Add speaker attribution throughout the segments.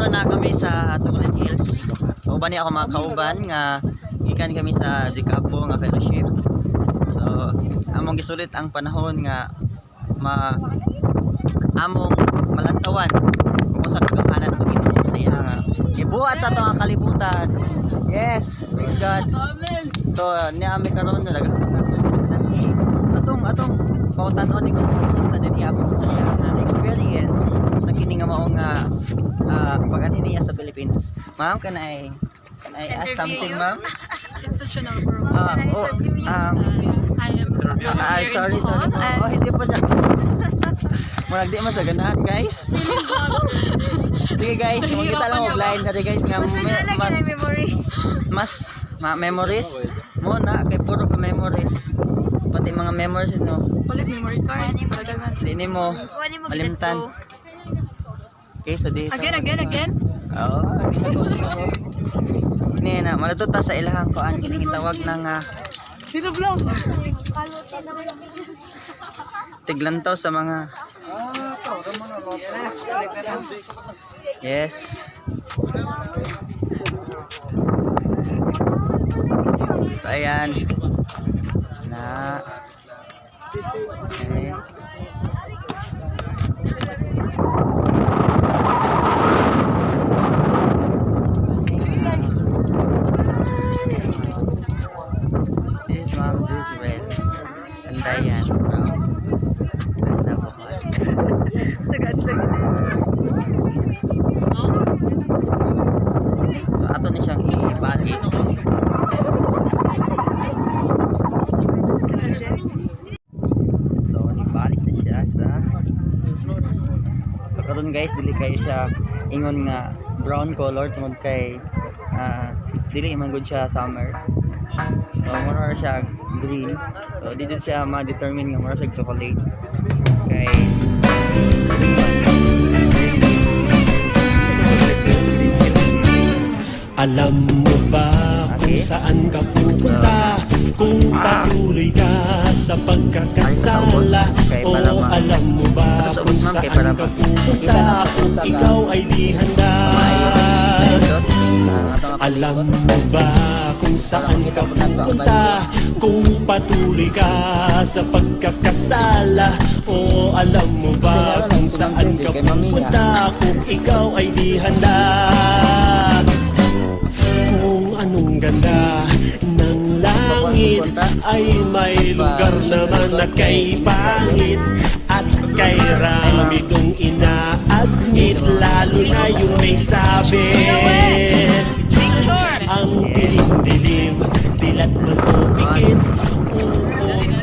Speaker 1: karon na kami sa Chocolate Hills. Uban ni ako mga kauban nga ikan kami sa Jikapo nga fellowship. So among gisulit ang panahon nga among malantawan kung sa kagamanan ang Ginoo sa iya nga gibuhat sa atong kalibutan. Yes, praise God.
Speaker 2: Amen.
Speaker 1: So niami karon na atong pautan-on ni ko sa pagkista din ako sa iya nga experience sa kini nga mao nga pag-anhin niya sa Pilipinas. Ma'am, can I ask something, ma'am?
Speaker 2: It's such an honor. I am
Speaker 1: Sorry. Oh, hindi pa siya. Marag di masaganahan, guys. Sige, guys, magkita lang offline dati, guys, nga mas memories mo na kay puro pa memories. Pati mga memories no.
Speaker 2: Palit memory card.
Speaker 1: Dini mo malimtan. Okay, so dito.
Speaker 2: Again.
Speaker 1: Oo. Ini na malatot ta sa ilahang kuan gitawag na nga
Speaker 2: Sino vlog?
Speaker 1: tiglantaw sa mga Yes. So ayan na okay. This is Ma'am Jezreel. Ganda yan, bro. Ganda po ka. So ato ni siyang ibalik. So ibalik na siya sa so karon guys dili kayo siya ingon nga brown color tungod kay dili man gud siya summer. So mura siya green. So dito siya ma-determine nga mura siya chocolate. Kay
Speaker 3: alam mo ba kung saan ka pupunta? Kung patuloy ka sa pagkakasala? O alam mo ba kung saan ka pupunta? Kung ikaw ay di handa? Alam mo ba kung saan ka pupunta? Kung patuloy ka sa pagkakasala? O alam mo ba kung saan ka pupunta? Kung ikaw ay di handa? Kung anong ganda ng langit ay may lugar naman na kay pangit at kay rami dong ina-admit, lalo na yung may sabit. Ang dilim-dilim, dilat man o pikit,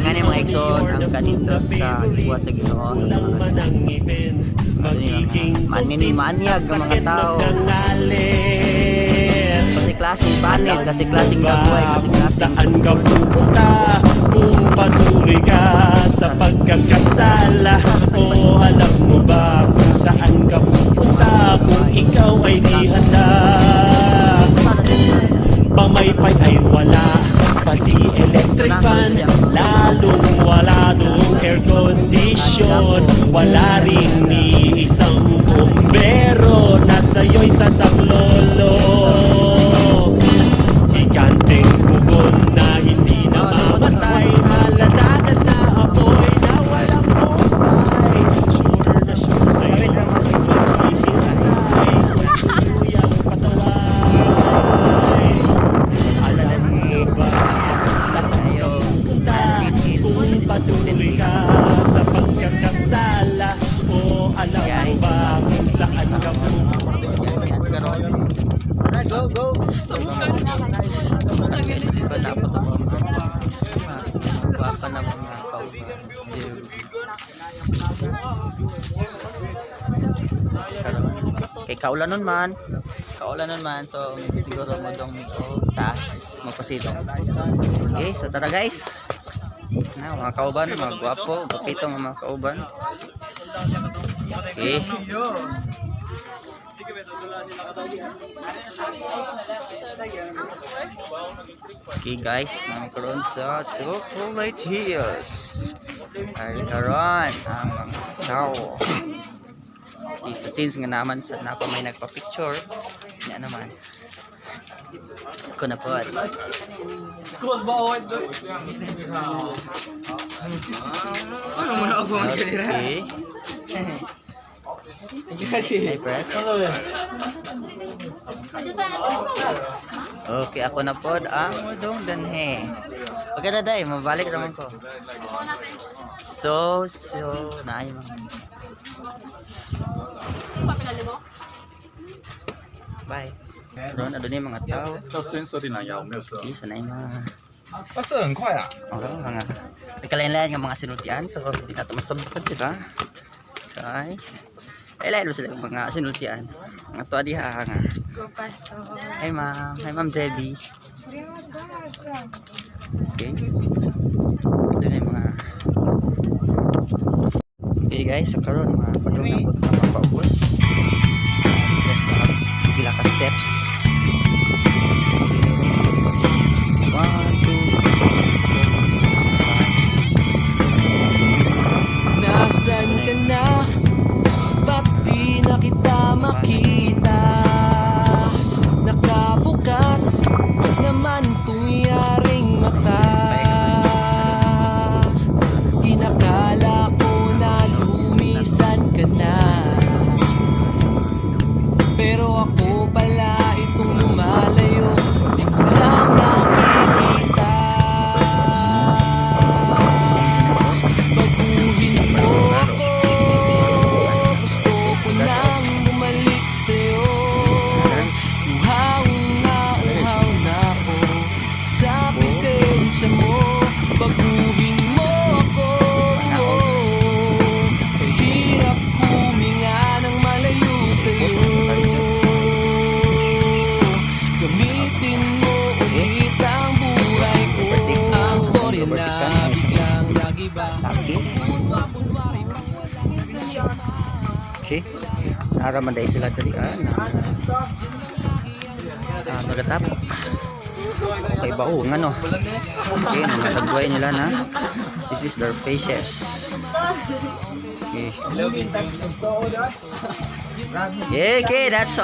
Speaker 1: ngani mga exon ang kanindot sa buhat sa Ginoo.
Speaker 3: walang manang ngipin, magiging
Speaker 1: Manini-manyag ng mga tao. Kasi klaseng panit, kasi klaseng gagawin, kasi
Speaker 3: kung
Speaker 1: klaseng
Speaker 3: saan ka pupunta? Kung patuloy ka sa pagkakasala? O alam mo ba kung saan ka pupunta? Kung ikaw ay di handa? Pamaypay ay wala, pati electric fan, lalong wala dong air condition. Wala rin ni isang bombero na sa'yo'y sasaklolo. Higanteng pugon na hindi na mamatay, maladagat na apoy na walang buhay. Sure na sure sa'yo maghihintay, tuluyang pasaway. Alam mo ba kung saan ka pupunta? Kung patuloy ka sa pagkakasala? O alam mo ba kung saan ka pupunta?
Speaker 1: Go!
Speaker 2: Sabukan ganito sila.
Speaker 1: Baka na mga kauban. Kay kaulanon man. So siguro mo dong taas mapasilong. Okay, so tara guys. Na mga kauban, mga gwapo, gupitong mga kauban. Okay. Okay guys, nangkaroon sa Chocolate Hills. Ay karon ang mga tao. Okay, so since nga naman sa nako may nagpa-picture, niya naman. Ako na po. Okay. Hey, press. Okay, ako na po. Mudong danhe. Pagkadaday, mabalik naman ko. So, naay mo. Bye. Doon, doon yung mga tao.
Speaker 4: 叫孙设定蓝牙，我没有设。
Speaker 1: Isa na yung mga...
Speaker 4: 它射很快啊。
Speaker 1: mga... Nagkalain-lain ng mga sinultian. Pero hindi natin masabukan sila. Okay. Lain-lain mo sila yung mga sinultian. Mga tuwa diha nga.
Speaker 2: Go pastor.
Speaker 1: Hi ma'am. Hi ma'am Jebby. Okay. Doon yung mga... Okay guys, so karon mga padung na po na mapaubos. Just pila ka steps. 1, 2, 3, 4, 5, 6.
Speaker 3: Nasaan ka na? Ba't di na kita makita? Nakabukas naman tong yaring mata. Inakala ko na lumisan ka na, pero ako pala itong lumalayo. Di ko lang nakikita. Baguhin mo ako, gusto ko nang bumalik sa'yo. Uhaw na ako sa presensya mo. Baguhin mo ako, kahirap huminga ng malayo sa'yo. Gamitin mo ulit ang buhay ko. Ang storya na biglang nagiba. Kunwari pang walang naglalama.
Speaker 1: Okay. Naramanday sila dali nagatapok. Sa ibaong ano. Okay, nakagway nila na. This is their faces. Okay. Okay, that's all.